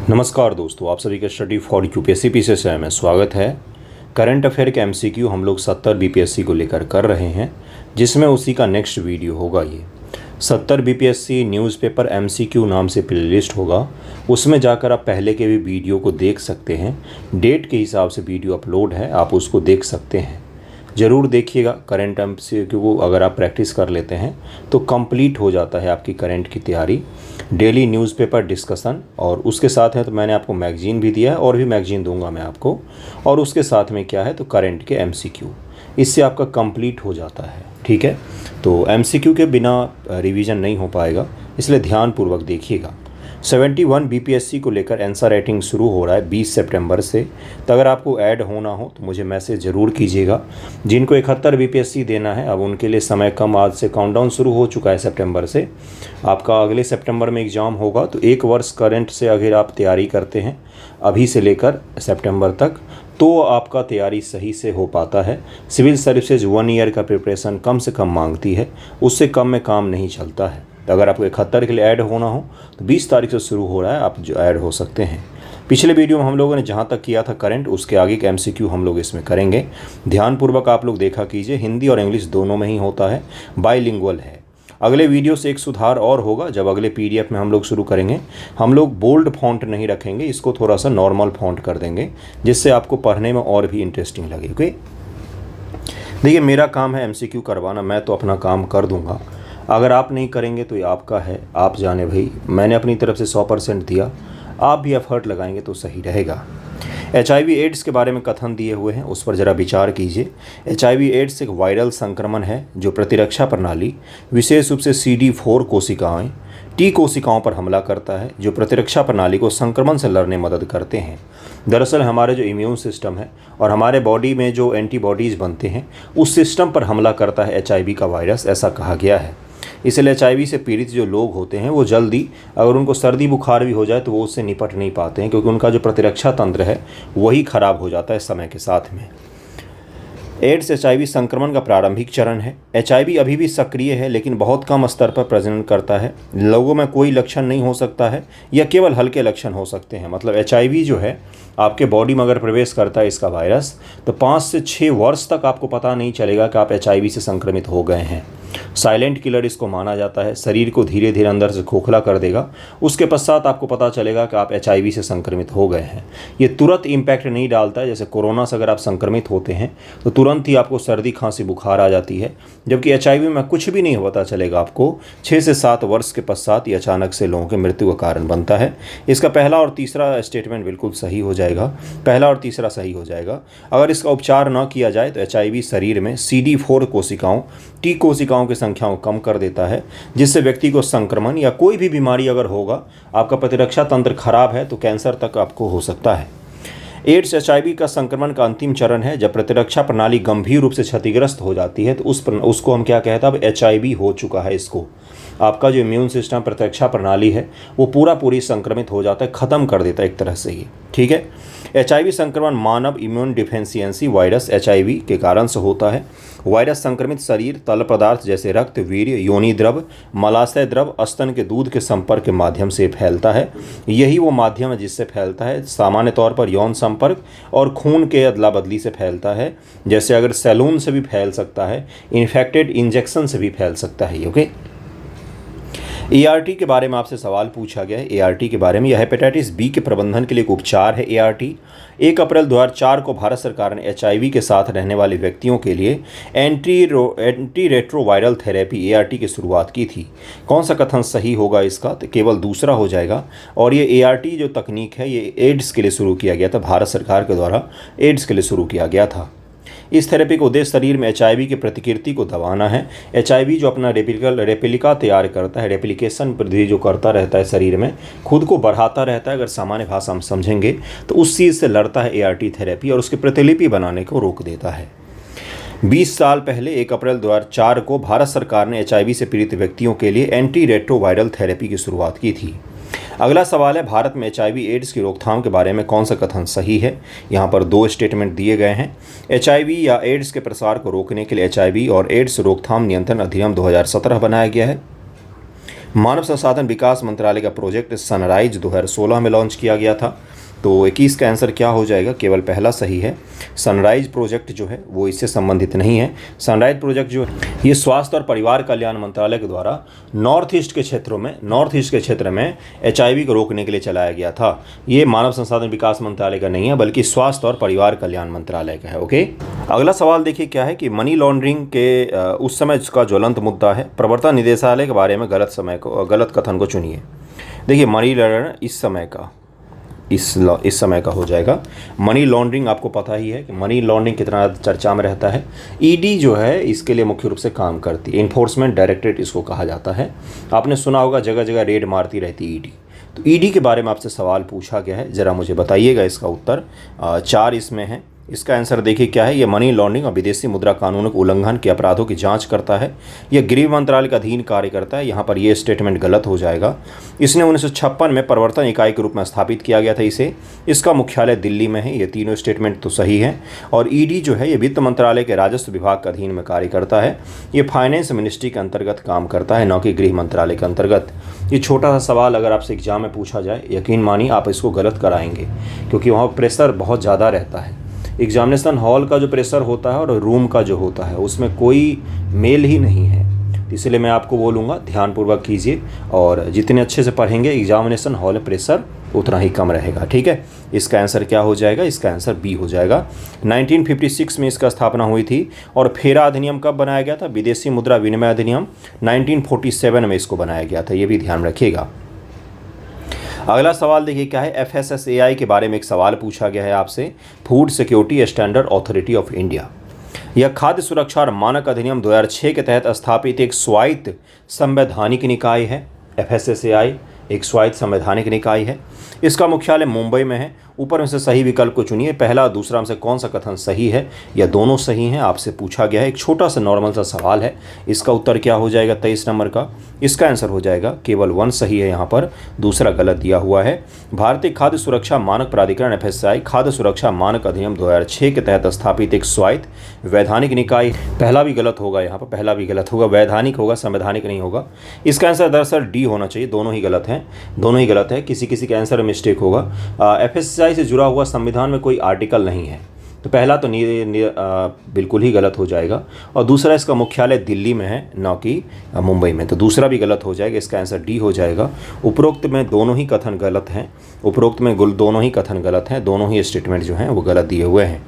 नमस्कार दोस्तों, आप सभी का स्टडी फॉर यूपीएससी पीसीएस से में स्वागत है। करंट अफेयर के एमसीक्यू हम लोग 70 बीपीएससी को लेकर कर रहे हैं, जिसमें उसी का नेक्स्ट वीडियो होगा। ये 70 बीपीएससी न्यूज़पेपर एमसीक्यू नाम से प्लेलिस्ट होगा। उसमें जाकर आप पहले के भी वीडियो को देख सकते हैं। डेट के हिसाब से वीडियो अपलोड है, आप उसको देख सकते हैं। ज़रूर देखिएगा। करंट एमसीक्यू को अगर आप प्रैक्टिस कर लेते हैं तो कंप्लीट हो जाता है आपकी करंट की तैयारी। डेली न्यूज़पेपर डिस्कशन और उसके साथ है तो मैंने आपको मैगजीन भी दिया है और भी मैगजीन दूंगा मैं आपको। और उसके साथ में क्या है तो करंट के एमसीक्यू, इससे आपका कंप्लीट हो जाता है। ठीक है, तो एमसीक्यू के बिना रिवीजन नहीं हो पाएगा, इसलिए ध्यानपूर्वक देखिएगा। 71 बीपीएससी को लेकर आंसर राइटिंग शुरू हो रहा है 20 सितंबर से। तो अगर आपको ऐड होना हो तो मुझे मैसेज ज़रूर कीजिएगा। जिनको 71 बीपीएससी देना है अब उनके लिए समय कम, आज से काउंटडाउन शुरू हो चुका है सितंबर से। आपका अगले सितंबर में एग्ज़ाम होगा, तो एक वर्ष करंट से अगर आप तैयारी करते हैं अभी से लेकर सितंबर तक, तो आपका तैयारी सही से हो पाता है। सिविल सर्विसेज 1 ईयर का प्रिपरेशन कम से कम मांगती है, उससे कम में काम नहीं चलता है। तो अगर आपको 71 के लिए ऐड होना हो तो 20 तारीख से शुरू हो रहा है, आप जो ऐड हो सकते हैं। पिछले वीडियो में हम लोगों ने जहाँ तक किया था करंट, उसके आगे का एमसीक्यू हम लोग इसमें करेंगे। ध्यानपूर्वक आप लोग देखा कीजिए, हिंदी और इंग्लिश दोनों में ही होता है, बाइलिंगुअल है। अगले वीडियो से एक सुधार और होगा, जब अगले पीडीएफ में हम लोग शुरू करेंगे, हम लोग बोल्ड फॉन्ट नहीं रखेंगे, इसको थोड़ा सा नॉर्मल फॉन्ट कर देंगे, जिससे आपको पढ़ने में और भी इंटरेस्टिंग लगे। ओके, देखिए मेरा काम है एमसीक्यू करवाना, मैं तो अपना काम कर दूंगा। अगर आप नहीं करेंगे तो ये आपका है, आप जाने भाई। मैंने अपनी तरफ से 100% दिया, आप भी एफर्ट लगाएंगे तो सही रहेगा। HIV एड्स के बारे में कथन दिए हुए हैं, उस पर ज़रा विचार कीजिए। HIV एड्स एक वायरल संक्रमण है जो प्रतिरक्षा प्रणाली, विशेष रूप से CD4 कोशिकाएं, T कोशिकाओं पर हमला करता है, जो प्रतिरक्षा प्रणाली को संक्रमण से लड़ने में मदद करते हैं। दरअसल हमारे जो इम्यून सिस्टम है और हमारे बॉडी में जो एंटीबॉडीज़ बनते हैं, उस सिस्टम पर हमला करता है HIV का वायरस, ऐसा कहा गया है। इसलिए HIV से पीड़ित जो लोग होते हैं वो जल्दी, अगर उनको सर्दी बुखार भी हो जाए तो वो उससे निपट नहीं पाते हैं, क्योंकि उनका जो प्रतिरक्षा तंत्र है वही खराब हो जाता है समय के साथ में। एड्स HIV संक्रमण का प्रारंभिक चरण है। HIV अभी भी सक्रिय है, लेकिन बहुत कम स्तर पर प्रजनन करता है। लोगों में कोई लक्षण नहीं हो सकता है या केवल हल्के लक्षण हो सकते हैं। मतलब HIV जो है आपके बॉडी में अगर प्रवेश करता है इसका वायरस, तो 5 से 6 वर्ष तक आपको पता नहीं चलेगा कि आप HIV से संक्रमित हो गए हैं। साइलेंट किलर इसको माना जाता है, शरीर को धीरे धीरे अंदर से खोखला कर देगा। उसके पश्चात आपको पता चलेगा कि आप HIV से संक्रमित हो गए हैं। ये तुरंत इम्पैक्ट नहीं डालता है, जैसे कोरोना से अगर आप संक्रमित होते हैं तो तुरंत ही आपको सर्दी खांसी बुखार आ जाती है, जबकि HIV में कुछ भी नहीं पता चलेगा आपको। 6 से 7 वर्ष के पश्चात ये अचानक से लोगों की मृत्यु का कारण बनता है। इसका पहला और तीसरा स्टेटमेंट बिल्कुल सही हो जाएगा, पहला और तीसरा सही हो जाएगा। अगर इसका उपचार न किया जाए तो HIV शरीर में CD4 कोशिकाओं, T कोशिकाओं की संख्या को कम कर देता है, जिससे व्यक्ति को संक्रमण या कोई भी बीमारी अगर होगा, आपका प्रतिरक्षा तंत्र खराब है तो कैंसर तक आपको हो सकता है। एड्स HIV का संक्रमण का अंतिम चरण है। जब प्रतिरक्षा प्रणाली गंभीर रूप से क्षतिग्रस्त हो जाती है तो उसको हम क्या कहते हैं, अब HIV हो चुका है। इसको आपका जो इम्यून सिस्टम, प्रतिरक्षा प्रणाली है, वो पूरी संक्रमित हो जाता है, ख़त्म कर देता है एक तरह से ही। ठीक है, HIV संक्रमण मानव इम्यून डिफिशियंसी वायरस HIV के कारण से होता है। वायरस संक्रमित शरीर तल पदार्थ जैसे रक्त, वीर्य, योनि द्रव, मलाशय द्रव, स्तन के दूध के संपर्क के माध्यम से फैलता है। यही वो माध्यम है जिससे फैलता है। सामान्य तौर पर यौन संपर्क और खून के अदला बदली से फैलता है। जैसे अगर सैलून से भी फैल सकता है, इन्फेक्टेड इंजेक्शन से भी फैल सकता है। ओके, ART के बारे में आपसे सवाल पूछा गया है। ART के बारे में, यह हेपेटाइटिस B के प्रबंधन के लिए एक उपचार है। ART 1 अप्रैल 2004 को भारत सरकार ने HIV के साथ रहने वाले व्यक्तियों के लिए एंटी रेट्रोवायरल थेरेपी ART की शुरुआत की थी। कौन सा कथन सही होगा इसका, तो केवल दूसरा हो जाएगा। और ये ART जो तकनीक है ये एड्स के लिए शुरू किया गया था, भारत सरकार के द्वारा एड्स के लिए शुरू किया गया था। इस थेरेपी का उद्देश्य शरीर में HIV की प्रतिकृति को दबाना है। HIV जो अपना रेप्लिका तैयार करता है, रेप्लिकेशन वृद्धि जो करता रहता है शरीर में, खुद को बढ़ाता रहता है। अगर सामान्य भाषा हम समझेंगे तो उस चीज़ से लड़ता है ART थेरेपी और उसकी प्रतिलिपि बनाने को रोक देता है। 20 साल पहले 1 अप्रैल 2004 को भारत सरकार ने HIV से पीड़ित व्यक्तियों के लिए एंटी रेट्रोवायरल थेरेपी की शुरुआत की थी। अगला सवाल है, भारत में HIV एड्स की रोकथाम के बारे में कौन सा कथन सही है। यहाँ पर 2 स्टेटमेंट दिए गए हैं। HIV या एड्स के प्रसार को रोकने के लिए HIV और एड्स रोकथाम नियंत्रण अधिनियम 2017 बनाया गया है। मानव संसाधन विकास मंत्रालय का प्रोजेक्ट सनराइज 2016 में लॉन्च किया गया था। तो 21 का आंसर क्या हो जाएगा, केवल पहला सही है। सनराइज प्रोजेक्ट जो है वो इससे संबंधित नहीं है। सनराइज प्रोजेक्ट जो है ये स्वास्थ्य और परिवार कल्याण मंत्रालय के द्वारा नॉर्थ ईस्ट के क्षेत्र में HIV को रोकने के लिए चलाया गया था। ये मानव संसाधन विकास मंत्रालय का नहीं है, बल्कि स्वास्थ्य और परिवार कल्याण मंत्रालय का है। ओके, अगला सवाल देखिए क्या है कि मनी लॉन्ड्रिंग के उस समय का ज्वलंत मुद्दा है। प्रवर्तन निदेशालय के बारे में गलत कथन को चुनिए। देखिए मनी लॉन्ड्रिंग इस समय का हो जाएगा। मनी लॉन्ड्रिंग आपको पता ही है कि मनी लॉन्ड्रिंग कितना चर्चा में रहता है। ईडी जो है इसके लिए मुख्य रूप से काम करती है। इन्फोर्समेंट डायरेक्टरेट इसको कहा जाता है। आपने सुना होगा जगह जगह रेड मारती रहती है ईडी। तो ईडी के बारे में आपसे सवाल पूछा गया है, ज़रा मुझे बताइएगा इसका उत्तर। 4 इसमें है। इसका आंसर देखिए क्या है। यह मनी लॉन्ड्रिंग और विदेशी मुद्रा कानूनों के उल्लंघन के अपराधों की जांच करता है। यह गृह मंत्रालय के अधीन कार्य करता है। यहाँ पर यह स्टेटमेंट गलत हो जाएगा। इसने 1956 में प्रवर्तन इकाई के रूप में स्थापित किया गया था इसका मुख्यालय दिल्ली में है। ये तीनों स्टेटमेंट तो सही है। और ईडी जो है ये वित्त मंत्रालय के राजस्व विभाग के अधीन में कार्य करता है। ये फाइनेंस मिनिस्ट्री के अंतर्गत काम करता है, न कि गृह मंत्रालय के अंतर्गत। ये छोटा सा सवाल अगर आपसे एग्जाम में पूछा जाए, यकीन मानिए आप इसको गलत कराएंगे, क्योंकि वहाँ प्रेशर बहुत ज़्यादा रहता है। एग्जामिनेशन हॉल का जो प्रेशर होता है और रूम का जो होता है उसमें कोई मेल ही नहीं है। इसलिए मैं आपको बोलूँगा ध्यानपूर्वक कीजिए, और जितने अच्छे से पढ़ेंगे एग्जामिनेशन हॉल में प्रेशर उतना ही कम रहेगा। ठीक है, इसका आंसर क्या हो जाएगा, इसका आंसर बी हो जाएगा। 1956 में इसका स्थापना हुई थी। और फेरा अधिनियम कब बनाया गया था, विदेशी मुद्रा विनिमय अधिनियम 1947 में इसको बनाया गया था। ये भी ध्यान रखिएगा। अगला सवाल देखिए क्या है। FSSAI के बारे में एक सवाल पूछा गया है आपसे। Food security standard authority of India, यह खाद्य सुरक्षा और मानक अधिनियम 2006 के तहत स्थापित एक स्वायत्त संवैधानिक निकाय है। FSSAI एक स्वायत्त संवैधानिक निकाय है। इसका मुख्यालय मुंबई में है। ऊपर में से सही विकल्प को चुनिए। पहला और दूसरा में से कौन सा कथन सही है, या दोनों सही हैं, आपसे पूछा गया है। एक छोटा सा नॉर्मल सा सवाल है। इसका उत्तर क्या हो जाएगा 23 नंबर का। इसका आंसर हो जाएगा केवल 1 सही है यहाँ पर, दूसरा गलत दिया हुआ है। भारतीय खाद्य सुरक्षा मानक प्राधिकरण FSSAI खाद्य सुरक्षा मानक अधिनियम 2006 के तहत स्थापित एक स्वायत्त वैधानिक निकाय। पहला भी गलत होगा यहाँ पर, पहला भी गलत होगा। वैधानिक होगा, संवैधानिक नहीं होगा। इसका आंसर दरअसल डी होना चाहिए। दोनों ही गलत हैं, दोनों ही गलत है। किसी के आंसर में मिस्टेक होगा। FSSAI से जुड़ा हुआ संविधान में कोई आर्टिकल नहीं है, तो पहला तो बिल्कुल ही गलत हो जाएगा। और दूसरा इसका मुख्यालय दिल्ली में है, न कि मुंबई में, तो दूसरा भी गलत हो जाएगा। इसका आंसर डी हो जाएगा। उपरोक्त में दोनों ही कथन गलत हैं। दोनों ही कथन गलत हैं। दोनों ही स्टेटमेंट जो हैं वो गलत दिए हुए हैं।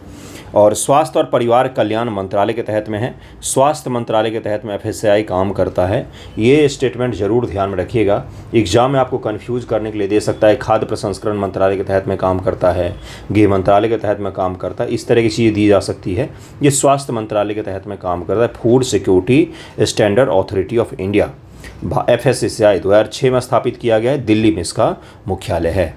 और स्वास्थ्य और परिवार कल्याण मंत्रालय के तहत में है। स्वास्थ्य मंत्रालय के तहत में FSSAI काम करता है। ये स्टेटमेंट जरूर ध्यान में रखिएगा। एग्जाम में आपको कंफ्यूज करने के लिए दे सकता है। खाद्य प्रसंस्करण मंत्रालय के तहत में काम करता है, गृह मंत्रालय के तहत में काम करता है, इस तरह की चीज़ें दी जा सकती है। ये स्वास्थ्य मंत्रालय के तहत में काम करता है। Food security standard authority of India FSSAI 2006 में स्थापित किया गया है। दिल्ली में इसका मुख्यालय है।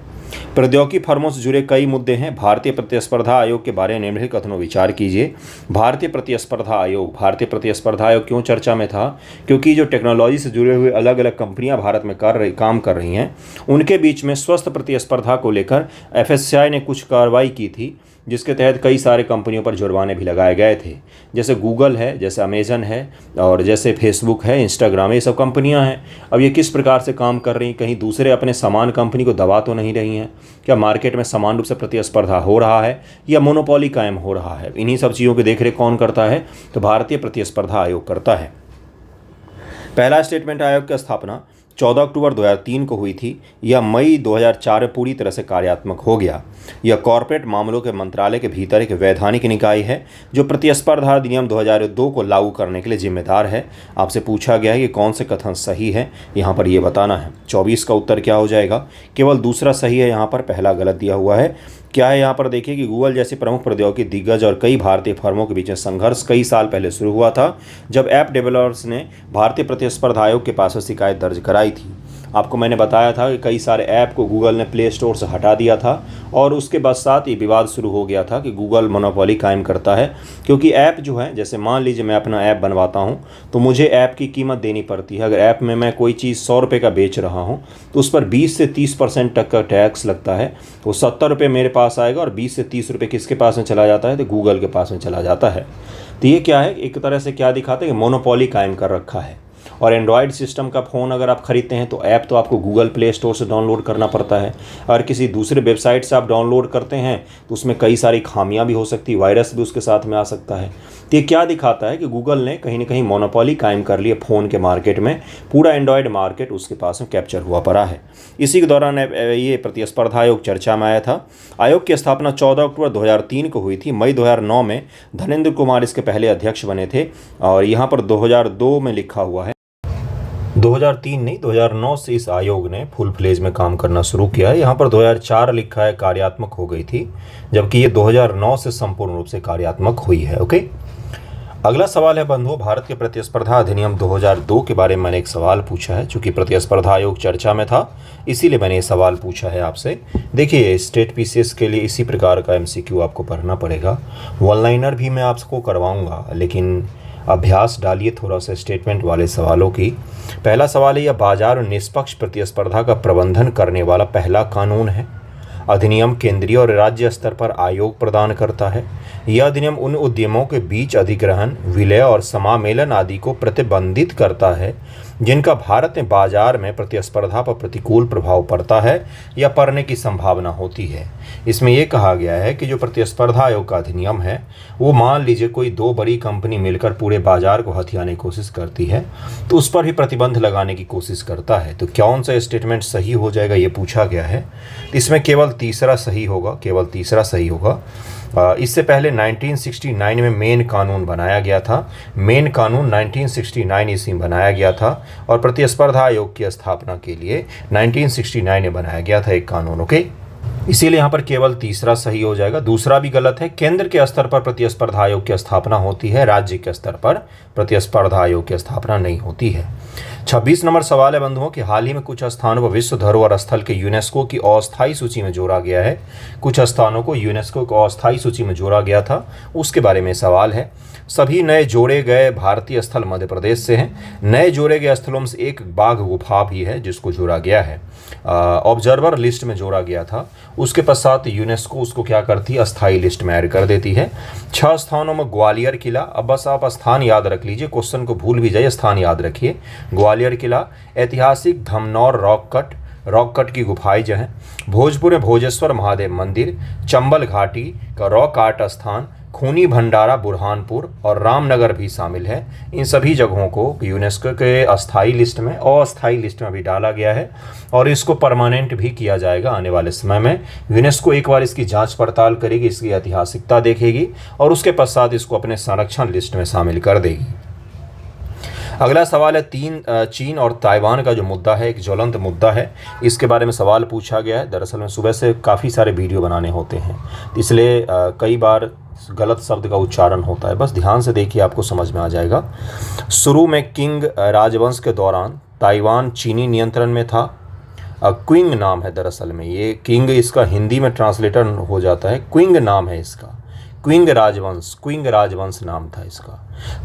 प्रौद्योगिकी फर्मों से जुड़े कई मुद्दे हैं। भारतीय प्रतिस्पर्धा आयोग के बारे में निम्नलिखित कथनों विचार कीजिए। भारतीय प्रतिस्पर्धा आयोग क्यों चर्चा में था, क्योंकि जो टेक्नोलॉजी से जुड़े हुए अलग अलग कंपनियां भारत में काम कर रही हैं, उनके बीच में स्वस्थ प्रतिस्पर्धा को लेकर FSSAI ने कुछ कार्रवाई की थी, जिसके तहत कई सारे कंपनियों पर जुर्माने भी लगाए गए थे। जैसे गूगल है, जैसे अमेजन है, और जैसे फेसबुक है, इंस्टाग्राम है, ये सब कंपनियां हैं। अब ये किस प्रकार से काम कर रही हैं, कहीं दूसरे अपने समान कंपनी को दबा तो नहीं रही हैं? क्या मार्केट में समान रूप से प्रतिस्पर्धा हो रहा है, या मोनोपोली कायम हो रहा है? इन्हीं सब चीज़ों की देखरेख कौन करता है, तो भारतीय प्रतिस्पर्धा आयोग करता है। पहला स्टेटमेंट आयोग की स्थापना 14 अक्टूबर 2003 को हुई थी। यह मई 2004 में पूरी तरह से कार्यात्मक हो गया। यह कॉर्पोरेट मामलों के मंत्रालय के भीतर एक वैधानिक निकाय है, जो प्रतिस्पर्धा अधिनियम 2002 को लागू करने के लिए जिम्मेदार है। आपसे पूछा गया है कि कौन से कथन सही है, यहाँ पर ये बताना है। 24 का उत्तर क्या हो जाएगा, केवल दूसरा सही है, यहाँ पर पहला गलत दिया हुआ है। क्या है यहाँ पर देखिए कि गूगल जैसी प्रमुख प्रौद्योगिकी दिग्गज और कई भारतीय फर्मों के बीच में संघर्ष कई साल पहले शुरू हुआ था, जब ऐप डेवलपर्स ने भारतीय प्रतिस्पर्धा आयोग के पास शिकायत दर्ज कराई थी। आपको मैंने बताया था कि कई सारे ऐप को गूगल ने प्ले स्टोर से हटा दिया था, और उसके बाद साथ ही विवाद शुरू हो गया था कि गूगल मोनोपोली कायम करता है। क्योंकि ऐप जो है, जैसे मान लीजिए मैं अपना ऐप बनवाता हूं, तो मुझे ऐप की कीमत देनी पड़ती है। अगर ऐप में मैं कोई चीज़ 100 रुपये का बेच रहा हूं, तो उस पर 20 से 30% तक का टैक्स लगता है। तो 70 रुपये मेरे पास आएगा, और 20 से 30 रुपये किसके पास में चला जाता है, तो गूगल के पास में चला जाता है। तो ये क्या है, एक तरह से क्या दिखाता है कि मोनोपोली कायम कर रखा है। और एंड्रॉयड सिस्टम का फ़ोन अगर आप ख़रीदते हैं तो ऐप तो आपको गूगल प्ले स्टोर से डाउनलोड करना पड़ता है। अगर किसी दूसरे वेबसाइट से आप डाउनलोड करते हैं तो उसमें कई सारी खामियां भी हो सकती, वायरस भी उसके साथ में आ सकता है। तो ये क्या दिखाता है कि गूगल ने कहीं ना कहीं मोनोपोली कायम कर लिया फ़ोन के मार्केट में, पूरा एंड्रॉयड मार्केट उसके पास में कैप्चर हुआ पड़ा है। इसी के दौरान ये प्रतिस्पर्धा आयोग चर्चा में आया था। आयोग की स्थापना 14 अक्टूबर 2003 को हुई थी। मई 2009 में धनेंद्र कुमार इसके पहले अध्यक्ष बने थे और यहाँ पर 2002 में लिखा हुआ है, 2003 नहीं 2009 से इस आयोग ने फुल फ्लेज में काम करना शुरू किया है। यहाँ पर 2004 लिखा है कार्यात्मक हो गई थी, जबकि ये 2009 से संपूर्ण रूप से कार्यात्मक हुई है। ओके, अगला सवाल है बंधुओं, भारत के प्रतिस्पर्धा अधिनियम 2002 के बारे में मैंने एक सवाल पूछा है। चूंकि प्रतिस्पर्धा आयोग चर्चा में था इसीलिए मैंने ये सवाल पूछा है आपसे। देखिए, स्टेट पीसीएस के लिए इसी प्रकार का एमसीक्यू आपको पढ़ना पड़ेगा। वन लाइनर भी मैं आपको करवाऊंगा, लेकिन अभ्यास डालिए थोड़ा सा स्टेटमेंट वाले सवालों की। पहला सवाल है, यह बाजार और निष्पक्ष प्रतिस्पर्धा का प्रबंधन करने वाला पहला कानून है। अधिनियम केंद्रीय और राज्य स्तर पर आयोग प्रदान करता है। यह अधिनियम उन उद्यमों के बीच अधिग्रहण, विलय और समामेलन आदि को प्रतिबंधित करता है जिनका भारत में बाजार में प्रतिस्पर्धा पर प्रतिकूल प्रभाव पड़ता है या पड़ने की संभावना होती है। इसमें यह कहा गया है कि जो प्रतिस्पर्धा आयोग का अधिनियम है वो मान लीजिए कोई दो बड़ी कंपनी मिलकर पूरे बाजार को हथियाने की कोशिश करती है तो उस पर भी प्रतिबंध लगाने की कोशिश करता है। तो कौन सा स्टेटमेंट सही हो जाएगा ये पूछा गया है। इसमें केवल तीसरा सही होगा, केवल तीसरा सही होगा। इससे पहले 1969 में मेन कानून बनाया गया था। मेन कानून 1969 ईस्वी में बनाया गया था और प्रतिस्पर्धा आयोग की स्थापना के लिए 1969 में बनाया गया था एक कानून। ओके, इसीलिए यहाँ पर केवल तीसरा सही हो जाएगा। दूसरा भी गलत है। केंद्र के स्तर पर प्रतिस्पर्धा आयोग की स्थापना होती है, राज्य के स्तर पर प्रतिस्पर्धा आयोग की स्थापना नहीं होती है। 26 नंबर सवाल है बंधुओं कि हाल ही में कुछ स्थानों को विश्व धरोहर स्थल के यूनेस्को की अस्थायी सूची में जोड़ा गया है। कुछ स्थानों को यूनेस्को की अस्थायी सूची में जोड़ा गया था, उसके बारे में सवाल है। सभी नए जोड़े गए भारतीय स्थल मध्य प्रदेश से हैं। नए जोड़े गए स्थलों में से एक बाघ गुफा भी है जिसको जोड़ा गया है, ऑब्जर्वर लिस्ट में जोड़ा गया था। उसके पश्चात यूनेस्को उसको क्या करती है, अस्थायी लिस्ट में ऐड कर देती है। 6 स्थानों में ग्वालियर किला। अब बस आप स्थान याद रख लीजिए, क्वेश्चन को भूल भी जाइए, स्थान याद रखिए। ग्वालियर किला, ऐतिहासिक धमनौर रॉक कट की गुफाएं जो हैं, भोजपुर में भोजेश्वर महादेव मंदिर, चंबल घाटी का रॉक आर्ट स्थान, खूनी भंडारा बुरहानपुर और रामनगर भी शामिल है। इन सभी जगहों को यूनेस्को के अस्थायी लिस्ट में, अस्थायी लिस्ट में भी डाला गया है और इसको परमानेंट भी किया जाएगा आने वाले समय में। यूनेस्को एक बार इसकी जांच पड़ताल करेगी, इसकी ऐतिहासिकता देखेगी और उसके पश्चात इसको अपने संरक्षण लिस्ट में शामिल कर देगी। अगला सवाल है चीन और ताइवान का जो मुद्दा है, एक ज्वलंत मुद्दा है, इसके बारे में सवाल पूछा गया है। दरअसल में सुबह से काफ़ी सारे वीडियो बनाने होते हैं इसलिए कई बार गलत शब्द का उच्चारण होता है, बस ध्यान से देखिए आपको समझ में आ जाएगा। शुरू में किंग राजवंश के दौरान ताइवान चीनी नियंत्रण में था। क्विंग नाम है दरअसल में, ये किंग इसका हिंदी में ट्रांसलेटर हो जाता है, क्विंग नाम है इसका, क्विंग राजवंश नाम था इसका।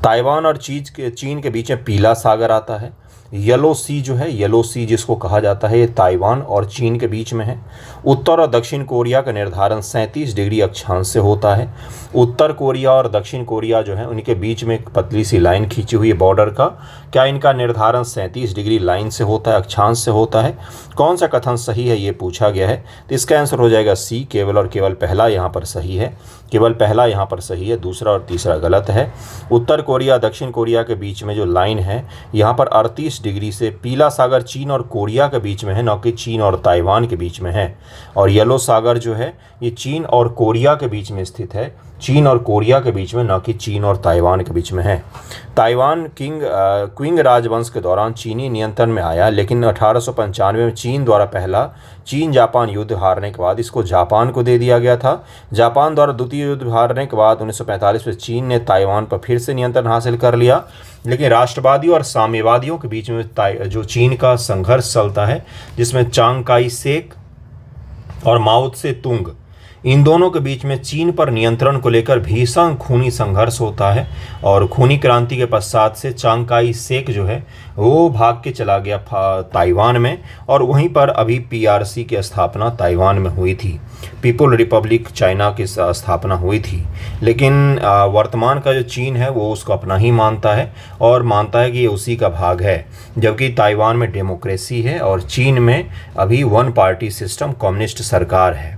ताइवान और चीन के बीच में पीला सागर आता है। येलो सी जो है, येलो सी जिसको कहा जाता है, ये ताइवान और चीन के बीच में है। उत्तर और दक्षिण कोरिया का निर्धारण 37 डिग्री अक्षांश से होता है। उत्तर कोरिया और दक्षिण कोरिया जो है उनके बीच में एक पतली सी लाइन खींची हुई है बॉर्डर का, क्या इनका निर्धारण 37 डिग्री लाइन से होता है, अक्षांश से होता है? कौन सा कथन सही है ये पूछा गया है, तो इसका आंसर हो जाएगा सी, केवल और केवल पहला यहाँ पर सही है, केवल पहला यहाँ पर सही है, दूसरा और तीसरा गलत है। उत्तर कोरिया दक्षिण कोरिया के बीच में जो लाइन है यहाँ पर 38 डिग्री से पीला सागर चीन और कोरिया के बीच में है, न कि चीन और ताइवान के बीच में है। और येलो सागर जो है ये चीन और कोरिया के बीच में स्थित है, चीन और कोरिया के बीच में, न कि चीन और ताइवान के बीच में है। ताइवान क्विंग राजवंश के दौरान चीनी नियंत्रण में आया, लेकिन 1895 में चीन द्वारा पहला चीन जापान युद्ध हारने के बाद इसको जापान को दे दिया गया था। जापान द्वारा द्वितीय युद्ध हारने के बाद 1945 में चीन ने ताइवान पर फिर से नियंत्रण हासिल कर लिया, लेकिन राष्ट्रवादियों और साम्यवादियों के बीच में जो चीन का संघर्ष चलता है, जिसमें चांग काई शेक और माओ त्से तुंग इन दोनों के बीच में चीन पर नियंत्रण को लेकर भीषण खूनी संघर्ष होता है और खूनी क्रांति के पश्चात से चांग काई शेक जो है वो भाग के चला गया ताइवान में, और वहीं पर अभी पीआरसी की स्थापना ताइवान में हुई थी, पीपल रिपब्लिक चाइना की स्थापना हुई थी। लेकिन वर्तमान का जो चीन है वो उसको अपना ही मानता है और मानता है कि ये उसी का भाग है, जबकि ताइवान में डेमोक्रेसी है और चीन में अभी वन पार्टी सिस्टम कम्युनिस्ट सरकार है।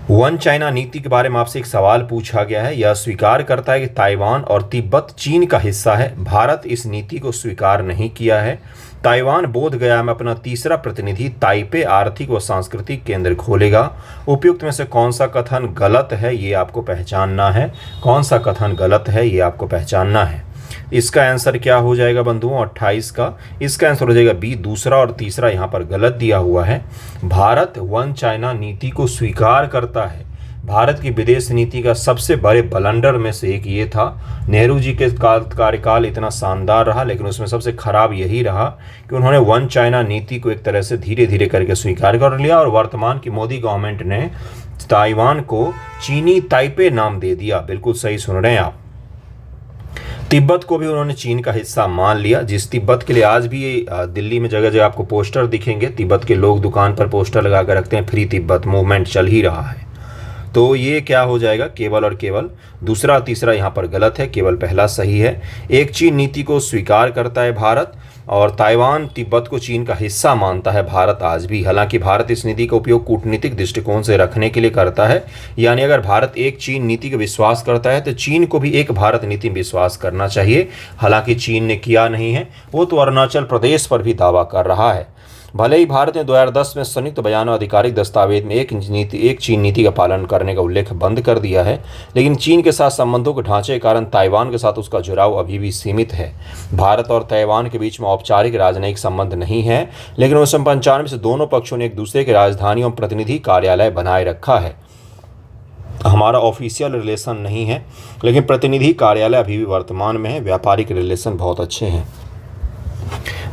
वन चाइना नीति के बारे में आपसे एक सवाल पूछा गया है। यह स्वीकार करता है कि ताइवान और तिब्बत चीन का हिस्सा है। भारत इस नीति को स्वीकार नहीं किया है। ताइवान बोध गया में अपना तीसरा प्रतिनिधि ताइपे आर्थिक व सांस्कृतिक केंद्र खोलेगा। उपयुक्त में से कौन सा कथन गलत है ये आपको पहचानना है। कौन सा कथन गलत है ये आपको पहचानना है। इसका आंसर क्या हो जाएगा बंधुओं 28 का? इसका आंसर हो जाएगा बी। दूसरा और तीसरा यहाँ पर गलत दिया हुआ है। भारत वन चाइना नीति को स्वीकार करता है। भारत की विदेश नीति का सबसे बड़े ब्लंडर में से एक ये था। नेहरू जी के कार्यकाल इतना शानदार रहा, लेकिन उसमें सबसे खराब यही रहा कि उन्होंने वन चाइना नीति को एक तरह से धीरे धीरे करके स्वीकार कर लिया और वर्तमान की मोदी गवर्नमेंट ने ताइवान को चीनी ताइपे नाम दे दिया। बिल्कुल सही सुन रहे हैं आप। तिब्बत को भी उन्होंने चीन का हिस्सा मान लिया, जिस तिब्बत के लिए आज भी दिल्ली में जगह जगह आपको पोस्टर दिखेंगे। तिब्बत के लोग दुकान पर पोस्टर लगा कर रखते हैं, फ्री तिब्बत मूवमेंट चल ही रहा है। तो ये क्या हो जाएगा? केवल और केवल दूसरा तीसरा यहाँ पर गलत है, केवल पहला सही है। एक चीन नीति को स्वीकार करता है भारत, और ताइवान तिब्बत को चीन का हिस्सा मानता है भारत आज भी। हालांकि भारत इस नीति का उपयोग कूटनीतिक दृष्टिकोण से रखने के लिए करता है, यानी अगर भारत एक चीन नीति का विश्वास करता है तो चीन को भी एक भारत नीति में विश्वास करना चाहिए। हालांकि चीन ने किया नहीं है, वो तो अरुणाचल प्रदेश पर भी दावा कर रहा है। भले ही भारत ने 2010 में संयुक्त बयान और आधिकारिक दस्तावेज में एक चीन नीति का पालन करने का उल्लेख बंद कर दिया है, लेकिन चीन के साथ संबंधों के ढांचे के कारण ताइवान के साथ उसका जुड़ाव अभी भी सीमित है। भारत और ताइवान के बीच में औपचारिक राजनयिक संबंध नहीं है, लेकिन 1995 से दोनों पक्षों ने एक दूसरे के राजधानी और प्रतिनिधि कार्यालय बनाए रखा है। हमारा ऑफिशियल रिलेशन नहीं है, लेकिन प्रतिनिधि कार्यालय अभी भी वर्तमान में है। व्यापारिक रिलेशन बहुत अच्छे हैं।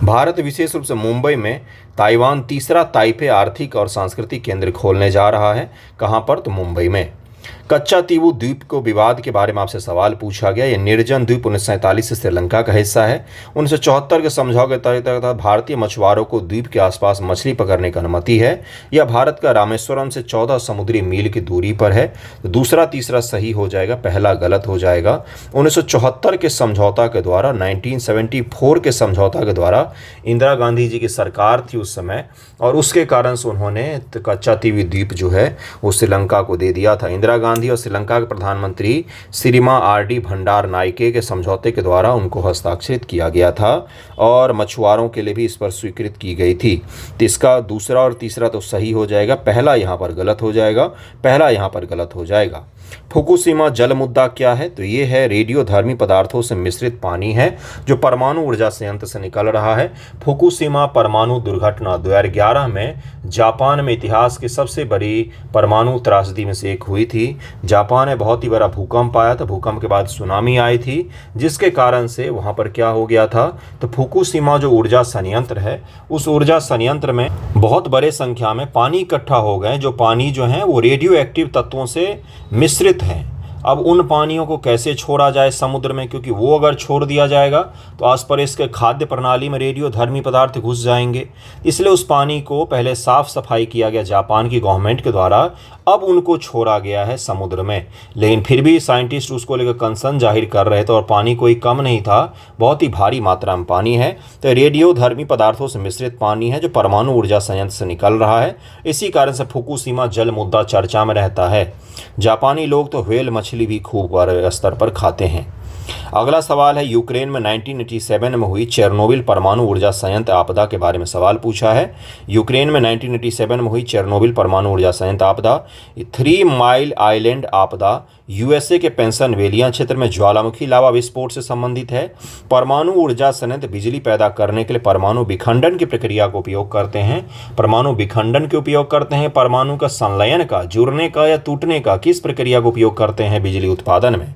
भारत विशेष रूप से मुंबई में ताइवान तीसरा ताइपे आर्थिक और सांस्कृतिक केंद्र खोलने जा रहा है। कहां पर? तो मुंबई में। कच्चा तीवू द्वीप को विवाद के बारे में आपसे सवाल पूछा गया। यह निर्जन द्वीप 1947 से श्रीलंका का हिस्सा है। 1974 के समझौते के तहत भारतीय मछुआरों को द्वीप के आसपास मछली पकड़ने की अनुमति है। यह भारत का रामेश्वरम से 14 समुद्री मील की दूरी पर है। तो दूसरा तीसरा सही हो जाएगा, पहला गलत हो जाएगा। 1974 के समझौता के द्वारा 1974 के समझौता के द्वारा इंदिरा गांधी जी की सरकार थी उस समय, और उसके कारण से उन्होंने कच्चा तीवू द्वीप जो है वो श्रीलंका को दे दिया था। इंदिरा गांधी और श्रीलंका के प्रधानमंत्री श्रीमा आर.डी. भंडार नायके के समझौते के द्वारा उनको हस्ताक्षरित किया गया था और मछुआरों के लिए भी इस पर स्वीकृत की गई थी। तो इसका दूसरा और तीसरा तो सही हो जाएगा, पहला यहाँ पर गलत हो जाएगा। पहला यहाँ पर गलत हो जाएगा। फुकुशिमा जल मुद्दा क्या है? तो ये है रेडियोधर्मी पदार्थों से मिश्रित पानी है जो परमाणु ऊर्जा संयंत्र से निकल रहा है। फुकुशिमा परमाणु दुर्घटना 2011 में जापान में इतिहास की सबसे बड़ी परमाणु त्रासदी में से एक हुई थी। जापान में बहुत ही बड़ा भूकंप आया था। भूकंप के बाद सुनामी आई थी, जिसके कारण से वहाँ पर क्या हो गया था, तो फुकुशिमा जो ऊर्जा संयंत्र है उस ऊर्जा संयंत्र में बहुत बड़े संख्या में पानी इकट्ठा हो गए, जो पानी जो है वो रेडियो एक्टिव तत्वों से मिश्रित हैं। अब उन पानियों को कैसे छोड़ा जाए समुद्र में, क्योंकि वो अगर छोड़ दिया जाएगा तो आसपास के खाद्य प्रणाली में रेडियोधर्मी पदार्थ घुस जाएंगे। इसलिए उस पानी को पहले साफ सफाई किया गया जापान की गवर्नमेंट के द्वारा, अब उनको छोड़ा गया है समुद्र में। लेकिन फिर भी साइंटिस्ट उसको लेकर कंसर्न जाहिर कर रहे थे और पानी कोई कम नहीं था, बहुत ही भारी मात्रा में पानी है। तो रेडियोधर्मी पदार्थों से मिश्रित पानी है जो परमाणु ऊर्जा संयंत्र से निकल रहा है। इसी कारण से फुकुशिमा जल मुद्दा चर्चा में रहता है। जापानी लोग तो व्हेल मछली भी खूब बड़े स्तर पर खाते हैं। अगला सवाल है, यूक्रेन में 1987 में हुई चेरनोबिल परमाणु ऊर्जा संयंत्र आपदा के बारे में सवाल पूछा है। यूक्रेन में 1987 में हुई चेरनोबिल परमाणु ऊर्जा संयंत्र आपदा, 3 माइल आइलैंड आपदा यूएसए के पेंसिल्वेनिया क्षेत्र में ज्वालामुखी लावा विस्फोट से संबंधित है। परमाणु ऊर्जा संयंत्र बिजली पैदा करने के लिए परमाणु विखंडन की प्रक्रिया का उपयोग करते हैं। परमाणु विखंडन के उपयोग करते हैं। परमाणु का संलयन का, जुड़ने का या टूटने का, किस प्रक्रिया का उपयोग करते हैं बिजली उत्पादन में?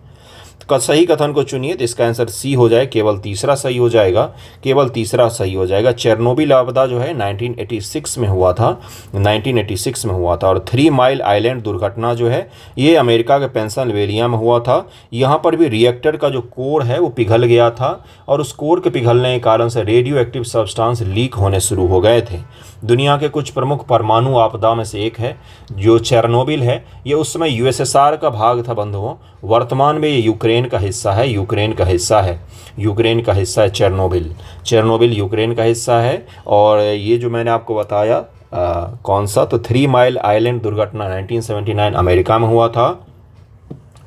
सही कथन को चुनिए, तो इसका आंसर सी हो जाए, केवल तीसरा सही हो जाएगा, केवल तीसरा सही हो जाएगा। चेरनोबिल आपदा जो है 1986 में हुआ था, 1986 में हुआ था। और 3 माइल आइलैंड दुर्घटना जो है ये अमेरिका के पेंसिल्वेनिया में हुआ था। यहाँ पर भी रिएक्टर का जो कोर है वो पिघल गया था और उस कोर के पिघलने के कारण से रेडियो एक्टिव सब्सटेंस लीक होने शुरू हो गए थे। दुनिया के कुछ प्रमुख परमाणु आपदा में से एक है जो चेरनोबिल है। ये उस समय यूएसएसआर का भाग था बंधुओं, वर्तमान में ये यूक्रेन का हिस्सा है, यूक्रेन का हिस्सा है, यूक्रेन का हिस्सा है चेरनोबिल। चेरनोबिल यूक्रेन का हिस्सा है। और ये जो मैंने आपको बताया कौन सा, तो 3 माइल आइलैंड दुर्घटना 1979 अमेरिका में हुआ था।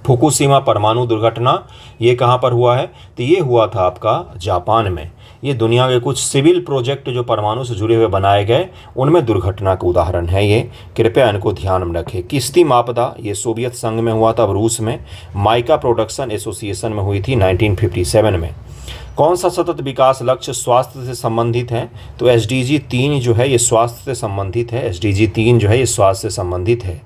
फुकुशिमा परमाणु दुर्घटना ये कहाँ पर हुआ है, तो ये हुआ था आपका जापान में। ये दुनिया के कुछ सिविल प्रोजेक्ट जो परमाणु से जुड़े हुए बनाए गए उनमें दुर्घटना का उदाहरण है ये, कृपया इनको ध्यान में रखें। किस्तीम आपदा ये सोवियत संघ में हुआ था, अब रूस में माइका प्रोडक्शन एसोसिएशन में हुई थी 1957 में। कौन सा सतत विकास लक्ष्य स्वास्थ्य से संबंधित है, तो SDG 3 जो है ये स्वास्थ्य से संबंधित है, SDG 3 जो है ये स्वास्थ्य से संबंधित है।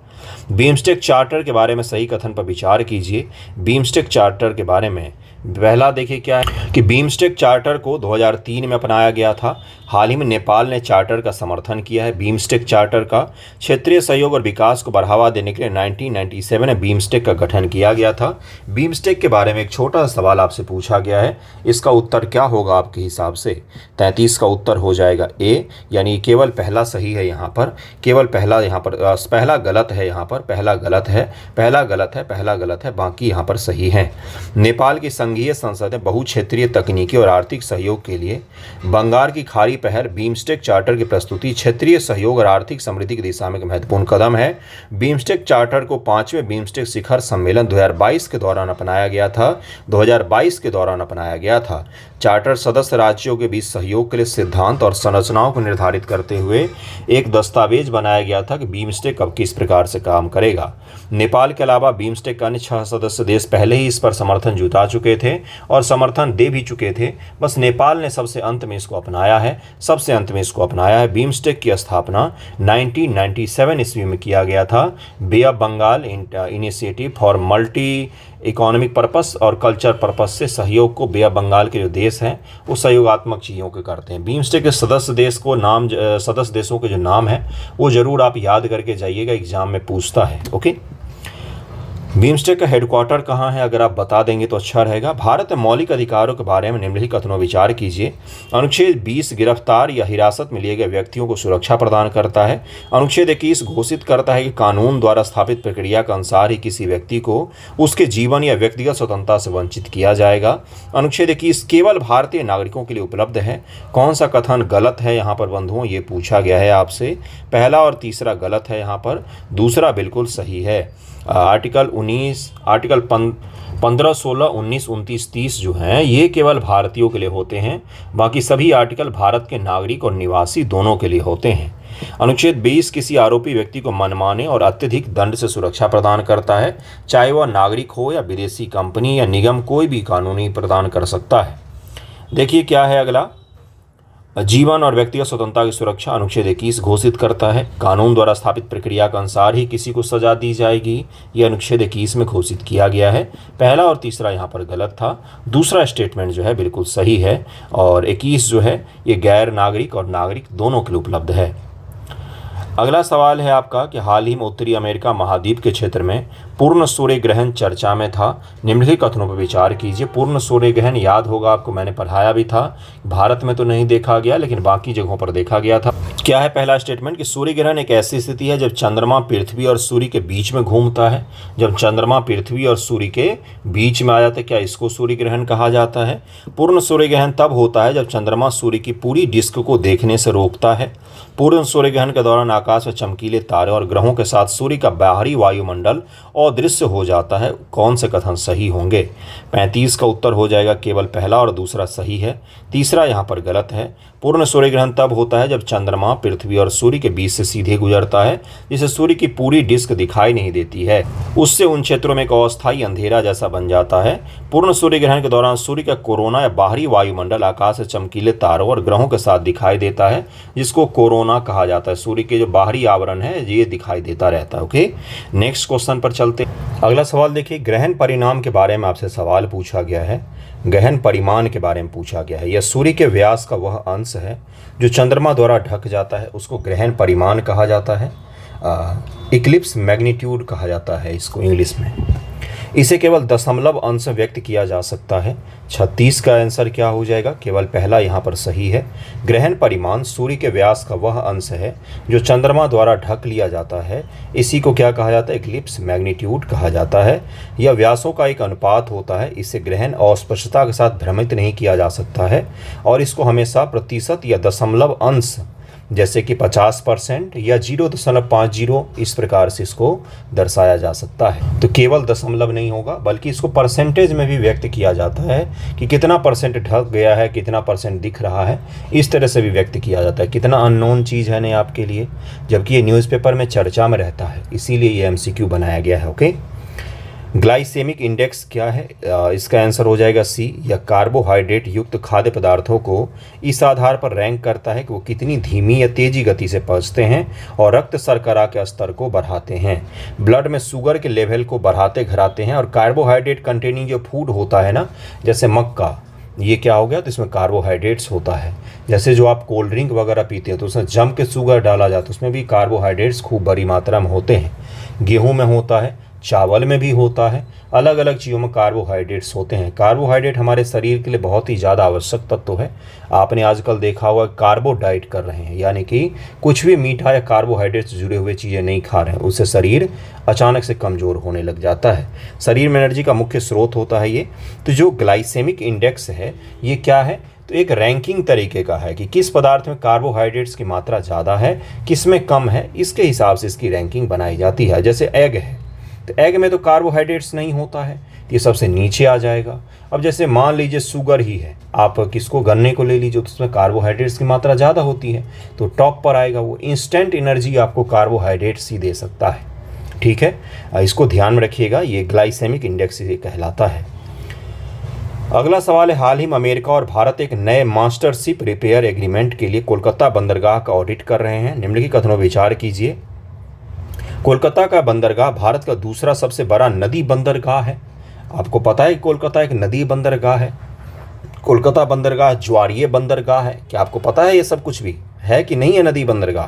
बीमस्टेक चार्टर के बारे में सही कथन पर विचार कीजिए। बीमस्टेक चार्टर के बारे में पहला देखिए क्या है कि बीमस्टेक चार्टर को 2003 में अपनाया गया था। हाल ही में नेपाल ने चार्टर का समर्थन किया है। बीमस्टेक चार्टर का क्षेत्रीय सहयोग और विकास को बढ़ावा देने के लिए 1997 में बीमस्टेक का गठन किया गया था। बीमस्टेक के बारे में एक छोटा सा सवाल आपसे पूछा गया है, इसका उत्तर क्या होगा आपके हिसाब से? 33 का उत्तर हो जाएगा ए, यानी केवल पहला सही है यहाँ पर, केवल पहला यहाँ पर पहला गलत है, यहाँ पर पहला गलत है, पहला गलत है, पहला गलत है, बाकी यहाँ पर सही है। नेपाल की संघीय संसद ने बहुक्षेत्रीय तकनीकी और आर्थिक सहयोग के लिए बंगाल की खाड़ी पहल बीमस्टेक चार्टर की प्रस्तुति क्षेत्रीय सहयोग और आर्थिक समृद्धि की दिशा में एक महत्वपूर्ण कदम है। बीमस्टेक चार्टर को 5वें बीमस्टेक शिखर सम्मेलन 2022 के दौरान अपनाया गया था, 2022 के दौरान अपनाया गया था। चार्टर सदस्य राज्यों के बीच सहयोग के लिए सिद्धांत और संरचनाओं को निर्धारित करते हुए एक दस्तावेज बनाया गया था कि बीमस्टेक अब किस प्रकार से काम करेगा। नेपाल के अलावा बीमस्टेक के अन्य 6 सदस्य देश पहले ही इस पर समर्थन जुटा चुके थे और समर्थन दे भी चुके थे, बस नेपाल ने सबसे अंत में इसको अपनाया है, सबसे अंत में इसको अपनाया है। बीमस्टेक की स्थापना 1997 ईस्वी में किया गया था। Bay of Bengal initiative for multi economic purpose और कल्चर पर्पस से सहयोग को बे ऑफ बंगाल के जो देश हैं वो सहयोगात्मक चीज़ों के करते हैं। बीमस्टेक के सदस्य देश को नाम सदस्य देशों के जो नाम है वो जरूर आप याद करके जाइएगा, एग्जाम में पूछता है। ओके, बीमस्टेक का हेडक्वार्टर कहाँ है, अगर आप बता देंगे तो अच्छा रहेगा। भारत में मौलिक अधिकारों के बारे में निम्नलिखित कथनों विचार कीजिए। अनुच्छेद 20 गिरफ्तार या हिरासत में लिए गए व्यक्तियों को सुरक्षा प्रदान करता है। अनुच्छेद 21 घोषित करता है कि कानून द्वारा स्थापित प्रक्रिया के अनुसार ही किसी व्यक्ति को उसके जीवन या व्यक्तिगत स्वतंत्रता से वंचित किया जाएगा। अनुच्छेद 21 केवल भारतीय नागरिकों के लिए उपलब्ध है। कौन सा कथन गलत है यहाँ पर बंधुओं, ये पूछा गया है आपसे। पहला और तीसरा गलत है यहाँ पर, दूसरा बिल्कुल सही है। आर्टिकल 15, 16, 19, 29, 30 जो हैं ये केवल भारतीयों के लिए होते हैं, बाकी सभी आर्टिकल भारत के नागरिक और निवासी दोनों के लिए होते हैं। अनुच्छेद 20 किसी आरोपी व्यक्ति को मनमाने और अत्यधिक दंड से सुरक्षा प्रदान करता है, चाहे वह नागरिक हो या विदेशी कंपनी या निगम, कोई भी कानूनी प्रदान कर सकता है। देखिए क्या है अगला, जीवन और व्यक्तिगत स्वतंत्रता की सुरक्षा अनुच्छेद 21 घोषित करता है। कानून द्वारा स्थापित प्रक्रिया के अनुसार ही किसी को सजा दी जाएगी, यह अनुच्छेद 21 में घोषित किया गया है। पहला और तीसरा यहाँ पर गलत था, दूसरा स्टेटमेंट जो है बिल्कुल सही है। और 21 जो है ये गैर नागरिक और नागरिक दोनों के लिए उपलब्ध है। अगला सवाल है आपका कि हाल ही में उत्तरी अमेरिका महाद्वीप के क्षेत्र में पूर्ण सूर्य ग्रहण चर्चा में था। निम्नलिखित कथनों पर विचार कीजिए। पूर्ण सूर्य ग्रहण याद होगा आपको, मैंने पढ़ाया भी था। भारत में तो नहीं देखा गया लेकिन बाकी जगहों पर देखा गया था। क्या है पहला स्टेटमेंट कि सूर्य ग्रहण एक ऐसी स्थिति है जब चंद्रमा पृथ्वी और सूर्य के बीच में घूमता है। जब चंद्रमा पृथ्वी और सूर्य के बीच में आ जाता है, क्या इसको सूर्य ग्रहण कहा जाता है? पूर्ण सूर्य ग्रहण तब होता है जब चंद्रमा सूर्य की पूरी डिस्क को देखने से रोकता है। पूर्ण सूर्य ग्रहण के दौरान आकाश में चमकीले तारे और ग्रहों के साथ सूर्य का बाहरी वायुमंडल अदृश्य हो जाता है। कौन से कथन सही होंगे? 35 का उत्तर हो जाएगा केवल पहला और दूसरा सही है, तीसरा यहाँ पर गलत है। पूर्ण सूर्य ग्रहण तब होता है जब चंद्रमा पृथ्वी और सूर्य के बीच से सीधे गुजरता है, जिससे सूर्य की पूरी डिस्क दिखाई नहीं देती है। उससे उन क्षेत्रों में एक अस्थायी अंधेरा जैसा बन जाता है। पूर्ण सूर्य ग्रहण के दौरान सूर्य का कोरोना या बाहरी वायुमंडल आकाश से चमकीले तारों और ग्रहों के साथ दिखाई देता है, जिसको कोरोना कहा जाता है। सूर्य के जो बाहरी आवरण है ये दिखाई देता रहता है। ओके, नेक्स्ट क्वेश्चन पर चलते। अगला सवाल देखिए, ग्रहण परिणाम के बारे में आपसे सवाल पूछा गया है। गहन परिमाण के बारे में पूछा गया है। यह सूर्य के व्यास का वह अंश है जो चंद्रमा द्वारा ढक जाता है, उसको ग्रहण परिमाण कहा जाता है। इक्लिप्स मैग्नीट्यूड कहा जाता है इसको इंग्लिश में। इसे केवल दशमलव अंश व्यक्त किया जा सकता है। 36 का आंसर क्या हो जाएगा? केवल पहला यहाँ पर सही है। ग्रहण परिमाण सूर्य के व्यास का वह अंश है जो चंद्रमा द्वारा ढक लिया जाता है। इसी को क्या कहा जाता है? इक्लिप्स मैग्नीट्यूड कहा जाता है। यह व्यासों का एक अनुपात होता है। इसे ग्रहण अस्पष्टता के साथ भ्रमित नहीं किया जा सकता है और इसको हमेशा प्रतिशत या दशमलव अंश जैसे कि 50% या 0.50 इस प्रकार से इसको दर्शाया जा सकता है। तो केवल दशमलव नहीं होगा बल्कि इसको परसेंटेज में भी व्यक्त किया जाता है कि कितना परसेंट ढक गया है, कितना परसेंट दिख रहा है, इस तरह से भी व्यक्त किया जाता है। कितना अननोन चीज़ है नहीं आपके लिए, जबकि ये न्यूज़पेपर में चर्चा में रहता है, इसीलिए ये MCQ बनाया गया है। ओके, ग्लाइसेमिक इंडेक्स क्या है? इसका आंसर हो जाएगा सी। यह कार्बोहाइड्रेट युक्त खाद्य पदार्थों को इस आधार पर रैंक करता है कि वो कितनी धीमी या तेजी गति से पचते हैं और रक्त शर्करा के स्तर को बढ़ाते हैं, ब्लड में शुगर के लेवल को बढ़ाते घटाते हैं। और कार्बोहाइड्रेट कंटेनिंग जो फूड होता है ना, जैसे मक्का, ये क्या हो गया? तो इसमें कार्बोहाइड्रेट्स होता है। जैसे जो आप कोल्ड ड्रिंक वगैरह पीते हैं तो उसमें जम के शुगर डाला जाता है, उसमें भी कार्बोहाइड्रेट्स खूब बड़ी मात्रा में होते हैं। गेहूँ में होता है, चावल में भी होता है, अलग अलग चीज़ों में कार्बोहाइड्रेट्स होते हैं। कार्बोहाइड्रेट हमारे शरीर के लिए बहुत ही ज़्यादा आवश्यक तत्व है। आपने आजकल देखा होगा कार्बो डाइट कर रहे हैं, यानी कि कुछ भी मीठा या कार्बोहाइड्रेट से जुड़े हुए चीज़ें नहीं खा रहे हैं, उससे शरीर अचानक से कमज़ोर होने लग जाता है। शरीर में एनर्जी का मुख्य स्रोत होता है ये। तो जो ग्लाइसेमिक इंडेक्स है ये क्या है? तो एक रैंकिंग तरीके का है कि किस पदार्थ में कार्बोहाइड्रेट्स की मात्रा ज़्यादा है, किस में कम है, इसके हिसाब से इसकी रैंकिंग बनाई जाती है। जैसे एग है, तो एग में तो कार्बोहाइड्रेट्स नहीं होता है, ये सबसे नीचे आ जाएगा। अब जैसे मान लीजिए शुगर ही है, आप किसको गन्ने को ले लीजिए तो उसमें कार्बोहाइड्रेट्स की मात्रा ज़्यादा होती है, तो टॉप पर आएगा। वो इंस्टेंट एनर्जी आपको कार्बोहाइड्रेट्स ही दे सकता है। ठीक है, इसको ध्यान में रखिएगा, ये ग्लाइसेमिक इंडेक्स कहलाता है। अगला सवाल है, हाल ही में अमेरिका और भारत एक नए मास्टरशिप रिपेयर एग्रीमेंट के लिए कोलकाता बंदरगाह का ऑडिट कर रहे हैं। निम्नलिखित कथनों पर विचार कीजिए। कोलकाता का बंदरगाह भारत का दूसरा सबसे बड़ा नदी बंदरगाह है। आपको पता है कि कोलकाता एक नदी बंदरगाह है। कोलकाता बंदरगाह ज्वारीय बंदरगाह है। क्या आपको पता है ये सब कुछ भी है कि नहीं है नदी बंदरगाह?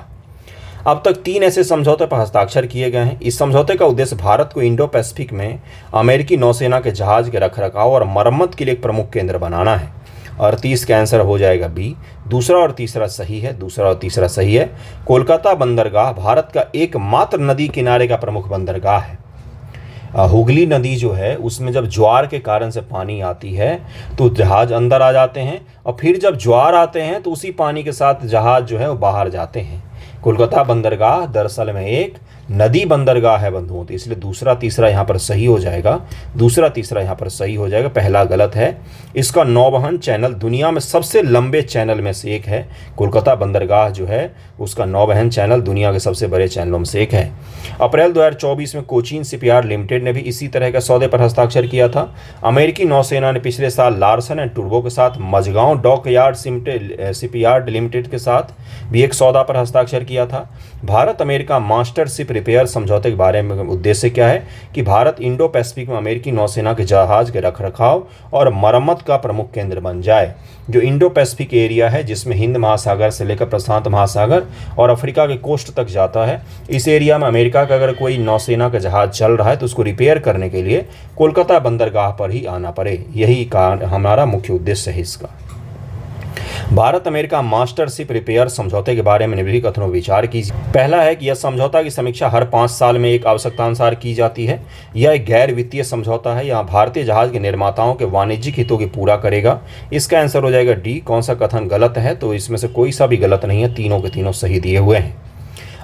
अब तक 3 ऐसे समझौते पर हस्ताक्षर किए गए हैं। इस समझौते का उद्देश्य भारत को इंडो पैसिफिक में अमेरिकी नौसेना के जहाज के रखरखाव और मरम्मत के लिए एक प्रमुख केंद्र बनाना है। 38 का आंसर हो जाएगा बी। दूसरा और तीसरा सही है, दूसरा और तीसरा सही है। कोलकाता बंदरगाह भारत का एकमात्र नदी किनारे का प्रमुख बंदरगाह है। हुगली नदी जो है उसमें जब ज्वार के कारण से पानी आती है तो जहाज अंदर आ जाते हैं और फिर जब ज्वार आते हैं तो उसी पानी के साथ जहाज जो है वो बाहर जाते हैं। कोलकाता बंदरगाह दरअसल में एक नदी बंदरगाह है बंधुओं, तो इसलिए दूसरा तीसरा यहाँ पर सही हो जाएगा। दूसरा तीसरा यहाँ पर सही हो जाएगा, पहला गलत है। इसका नौवहन चैनल दुनिया में सबसे लंबे चैनल में से एक है। कोलकाता बंदरगाह जो है उसका नौवहन चैनल दुनिया के सबसे बड़े चैनलों में से एक है। अप्रैल 2024 में कोचीन शिपयार्ड लिमिटेड ने भी इसी तरह के सौदे पर हस्ताक्षर किया था। अमेरिकी नौसेना ने पिछले साल लार्सन एंड टूर्बो के साथ मझगांव डॉकयार्ड शिपयार्ड लिमिटेड के साथ भी एक सौदा पर हस्ताक्षर किया था। भारत अमेरिका मास्टरशिप रिपेयर समझौते के बारे में उद्देश्य क्या है कि भारत इंडो पैसिफिक में अमेरिकी नौसेना के जहाज के रखरखाव और मरम्मत का प्रमुख केंद्र बन जाए। जो इंडो पैसिफिक एरिया है जिसमें हिंद महासागर से लेकर प्रशांत महासागर और अफ्रीका के कोस्ट तक जाता है, इस एरिया में अमेरिका का अगर कोई नौसेना का जहाज चल रहा है तो उसको रिपेयर करने के लिए कोलकाता बंदरगाह पर ही आना पड़े। यही हमारा मुख्य उद्देश्य है इसका। भारत अमेरिका मास्टरशिप रिपेयर समझौते के बारे में निम्नलिखित कथनों पर विचार कीजिए। पहला है कि यह समझौता की समीक्षा हर 5 साल में एक आवश्यकतानुसार की जाती है। यह एक गैर वित्तीय समझौता है। यह भारतीय जहाज के निर्माताओं के वाणिज्यिक हितों की पूरा करेगा। इसका आंसर हो जाएगा डी। कौन सा कथन गलत है? तो इसमें से कोई सा भी गलत नहीं है, तीनों के तीनों सही दिए हुए हैं।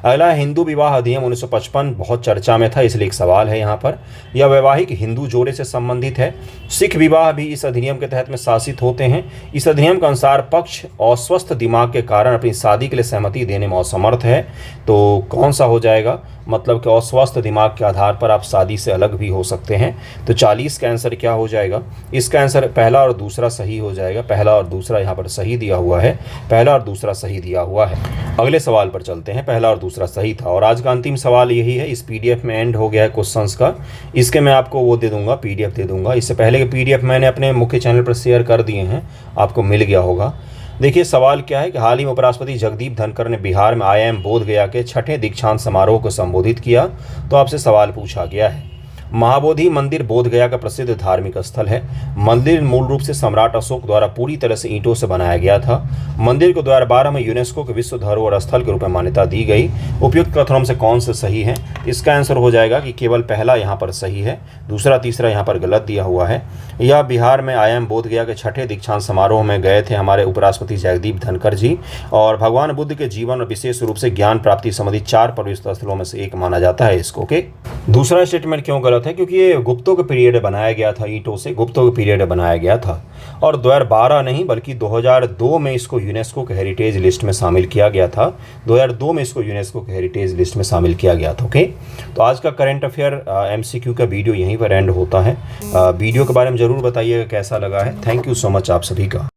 अगला हिंदू विवाह अधिनियम 1955 बहुत चर्चा में था, इसलिए एक सवाल है यहाँ पर। यह वैवाहिक हिंदू जोड़े से संबंधित है। सिख विवाह भी इस अधिनियम के तहत में शासित होते हैं। इस अधिनियम के अनुसार पक्ष अस्वस्थ दिमाग के कारण अपनी शादी के लिए सहमति देने में असमर्थ है। तो कौन सा हो जाएगा? मतलब कि अस्वस्थ दिमाग के आधार पर आप शादी से अलग भी हो सकते हैं। तो 40 का आंसर क्या हो जाएगा? इसका आंसर पहला और दूसरा सही हो जाएगा। पहला और दूसरा यहाँ पर सही दिया हुआ है, पहला और दूसरा सही दिया हुआ है। अगले सवाल पर चलते हैं। पहला और दूसरा सही था और आज का अंतिम सवाल यही है। इस पीडीएफ में एंड हो गया है क्वेश्चंस का। इसके मैं आपको वो दे दूंगा, पीडीएफ दे दूंगा। इससे पहले के पीडीएफ मैंने अपने मुख्य चैनल पर शेयर कर दिए हैं, आपको मिल गया होगा। देखिए सवाल क्या है कि हाल ही में उपराष्ट्रपति जगदीप धनखड़ ने बिहार में IIM बोधगया के 6ठे दीक्षांत समारोह को संबोधित किया। तो आपसे सवाल पूछा गया है, महाबोधि मंदिर बोधगया का प्रसिद्ध धार्मिक स्थल है। मंदिर मूल रूप से सम्राट अशोक द्वारा पूरी तरह से ईंटों से बनाया गया था। मंदिर को 2012 में यूनेस्को के विश्व धरोहर स्थल के रूप में मान्यता दी गई। उपयुक्त कथनों में से कौन से सही है? इसका आंसर हो जाएगा कि केवल पहला यहाँ पर सही है, दूसरा तीसरा यहाँ पर गलत दिया हुआ है। यह बिहार में IIM बोधगया के 6ठे दीक्षांत समारोह में गए थे हमारे उपराष्ट्रपति जगदीप धनखड़ जी। और भगवान बुद्ध के जीवन और विशेष रूप से ज्ञान प्राप्ति संबंधी 4 पवित्र स्थलों में से एक माना जाता है इसको। ओके, दूसरा स्टेटमेंट क्यों गलत है? क्योंकि ये गुप्तों के पीरियड बनाया गया था, ईंटों से गुप्तों के पीरियड बनाया गया था। और 2012 नहीं बल्कि 2002 में इसको यूनेस्को के हेरिटेज लिस्ट में शामिल किया गया था। 2002 में इसको यूनेस्को के हेरिटेज लिस्ट में शामिल किया गया था। ओके, तो आज का करंट अफेयर MCQ का वीडियो यहीं पर एंड होता है। वीडियो के बारे में ज़रूर बताइएगा कैसा लगा है। थैंक यू सो मच आप सभी का।